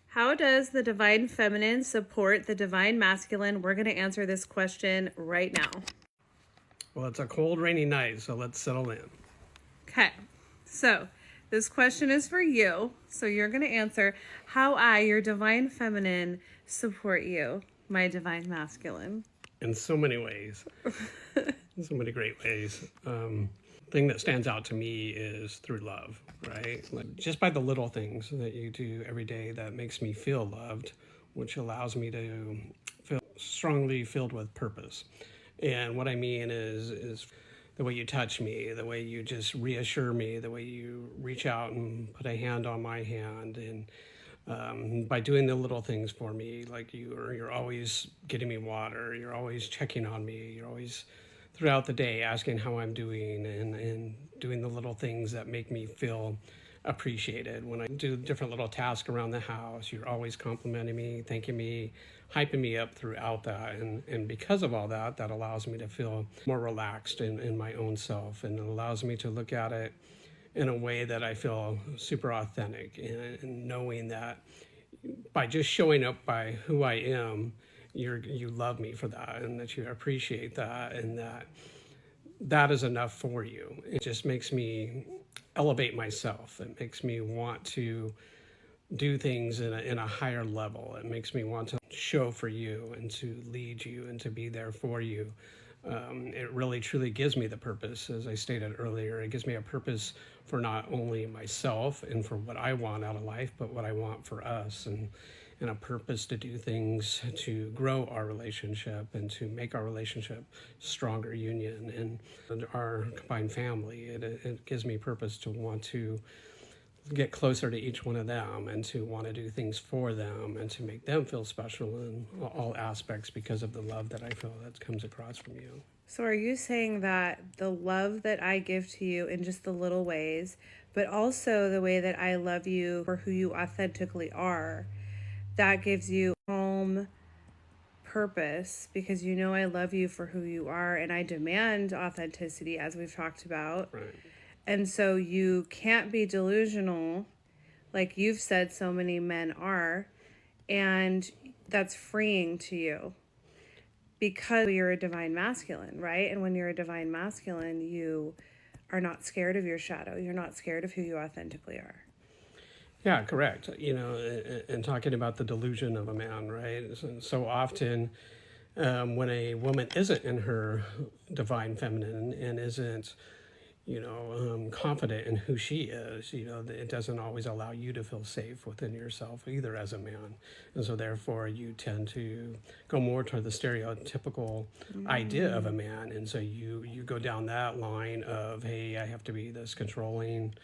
How does the divine feminine support the divine masculine? We're going to answer this question right now. Well, it's a cold, rainy night, so let's settle in. Okay, so this question is for you. So you're going to answer how I, your divine feminine, support you, my divine masculine. In so many ways. In so many great ways. Thing that stands out to me is through love, right? Like just by the little things that you do every day that makes me feel loved, which allows me to feel strongly filled with purpose. And what I mean is the way you touch me, the way you just reassure me, the way you reach out and put a hand on my hand, and by doing the little things for me, like you're always getting me water, you're always checking on me, you're always throughout the day asking how I'm doing, and doing the little things that make me feel appreciated. When I do different little tasks around the house, you're always complimenting me, thanking me, hyping me up throughout that. And because of all that, that allows me to feel more relaxed in my own self, and it allows me to look at it in a way that I feel super authentic, and knowing that by just showing up by who I am, you love me for that, and that you appreciate that, and that is enough for you. It just makes me elevate myself. It makes me want to do things in a higher level. It makes me want to show for you and to lead you and to be there for you. It really truly gives me the purpose, as I stated earlier. It gives me a purpose for not only myself and for what I want out of life, but what I want for us, and a purpose to do things to grow our relationship and to make our relationship stronger union and our combined family. It gives me purpose to want to get closer to each one of them, and to want to do things for them, and to make them feel special in all aspects because of the love that I feel that comes across from you. So are you saying that the love that I give to you in just the little ways, but also the way that I love you for who you authentically are, that gives you home purpose, because you know I love you for who you are, and I demand authenticity, as we've talked about. Right. And so you can't be delusional, like you've said so many men are, and that's freeing to you because you're a divine masculine, right? And when you're a divine masculine, you are not scared of your shadow. You're not scared of who you authentically are. Yeah, correct. And talking about the delusion of a man, right? So often when a woman isn't in her divine feminine and isn't, confident in who she is, it doesn't always allow you to feel safe within yourself either as a man. And so therefore you tend to go more toward the stereotypical idea of a man. And so you go down that line of, hey, I have to be this controlling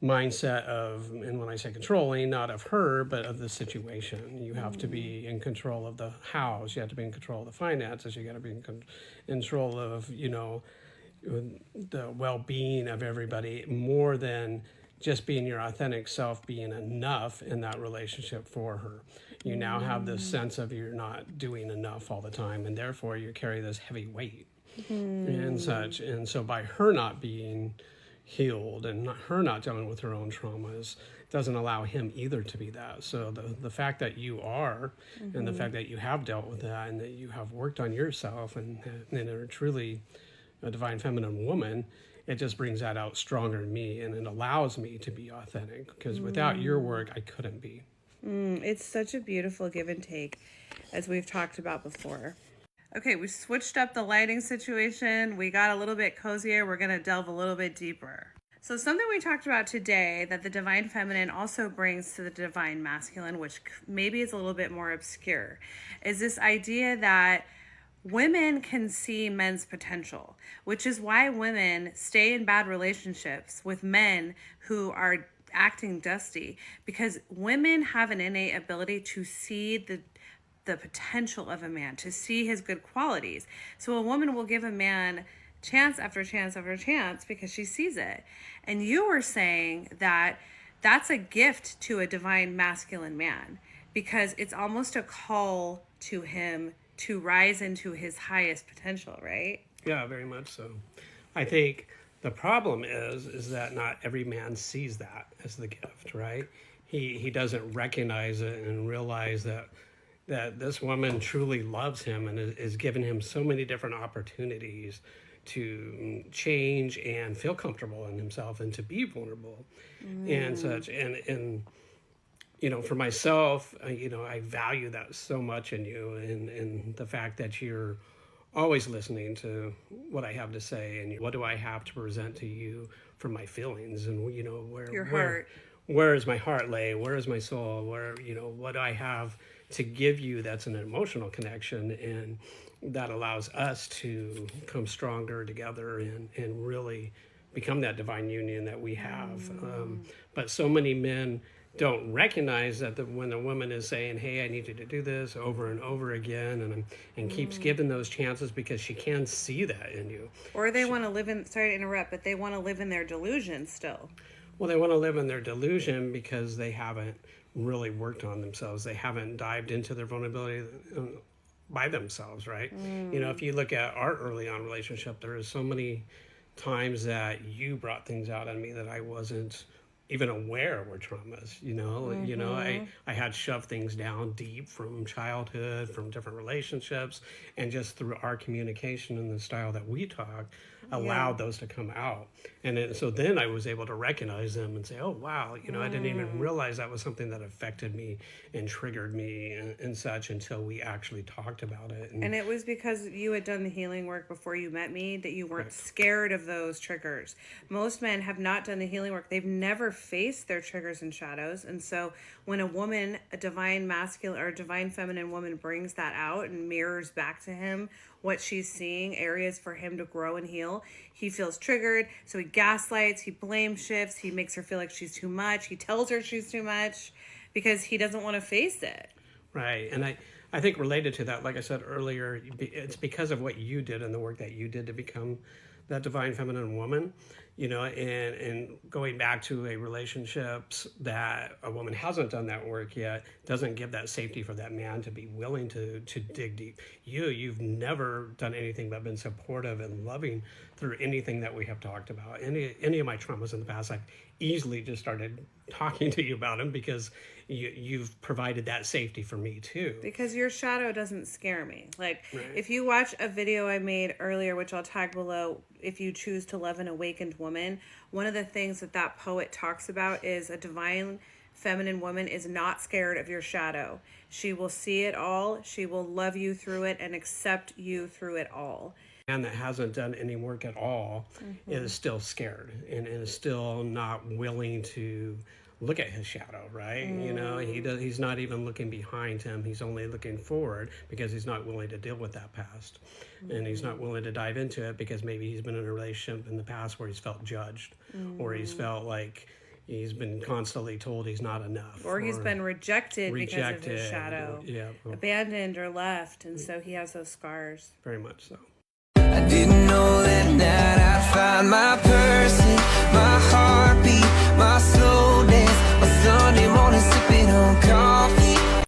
mindset of, and when I say controlling, not of her, but of the situation. You have to be in control of the house. You have to be in control of the finances. You got to be in control of, the well-being of everybody, more than just being your authentic self being enough in that relationship for her. You now have this sense of you're not doing enough all the time, and therefore you carry this heavy weight and such. And so by her not being healed and her not dealing with her own traumas doesn't allow him either to be that. So the fact that you are, and the fact that you have dealt with that, and that you have worked on yourself and are truly a divine feminine woman, it just brings that out stronger in me, and it allows me to be authentic, because without your work I couldn't be. It's such a beautiful give and take, as we've talked about before. Okay, we switched up the lighting situation. We got a little bit cozier. We're going to delve a little bit deeper. So something we talked about today that the divine feminine also brings to the divine masculine, which maybe is a little bit more obscure, is this idea that women can see men's potential, which is why women stay in bad relationships with men who are acting dusty, because women have an innate ability to see the potential of a man, to see his good qualities. So a woman will give a man chance after chance after chance because she sees it. And you were saying that that's a gift to a divine masculine man, because it's almost a call to him to rise into his highest potential, right? Yeah, very much so. I think the problem is that not every man sees that as the gift, right? he doesn't recognize it and realize that this woman truly loves him and is giving him so many different opportunities to change and feel comfortable in himself and to be vulnerable and such. And you know, for myself, you know, I value that so much in you, and the fact that you're always listening to what I have to say and what do I have to present to you from my feelings, and you know, where is my heart lay, where is my soul, where, you know, what I have to give you that's an emotional connection, and that allows us to come stronger together and really become that divine union that we have. But so many men don't recognize that when a woman is saying, hey, I need you to do this over and over again, and keeps giving those chances because she can see that in you. Or they want to live in, sorry to interrupt, but they want to live in their delusion still. Well, they want to live in their delusion because they haven't really worked on themselves. They haven't dived into their vulnerability by themselves, right? You know, if you look at our early on relationship, there is so many times that you brought things out on me that I wasn't even aware were traumas, you know. You know, I had shoved things down deep from childhood, from different relationships, and just through our communication and the style that we talk, allowed those to come out. And so then I was able to recognize them and say, oh, wow, you know, I didn't even realize that was something that affected me and triggered me and such until we actually talked about it. And it was because you had done the healing work before you met me that you weren't scared of those triggers. Most men have not done the healing work. They've never faced their triggers and shadows. And so when a woman, a divine masculine or divine feminine woman, brings that out and mirrors back to him what she's seeing, areas for him to grow and heal, he feels triggered. So he gaslights, he blame shifts, he makes her feel like she's too much, he tells her she's too much because he doesn't want to face it. Right. And I think related to that, like I said earlier, it's because of what you did and the work that you did to become that divine feminine woman, you know, and going back to a relationships that a woman hasn't done that work yet doesn't give that safety for that man to be willing to dig deep. You've never done anything but been supportive and loving through anything that we have talked about. Any of my traumas in the past, I've easily just started talking to you about them because you've provided that safety for me too. Because your shadow doesn't scare me. Like, if you watch a video I made earlier, which I'll tag below, if you choose to love an awakened woman, one of the things that poet talks about is a divine feminine woman is not scared of your shadow. She will see it all. She will love you through it and accept you through it all. Man that hasn't done any work at all is still scared and is still not willing to look at his shadow, right? You know, he's not even looking behind him. He's only looking forward because he's not willing to deal with that past. And he's not willing to dive into it because maybe he's been in a relationship in the past where he's felt judged or he's felt like he's been constantly told he's not enough. Or he's been rejected because of his shadow. Yeah. Abandoned or left. And so he has those scars. Very much so. I didn't know that night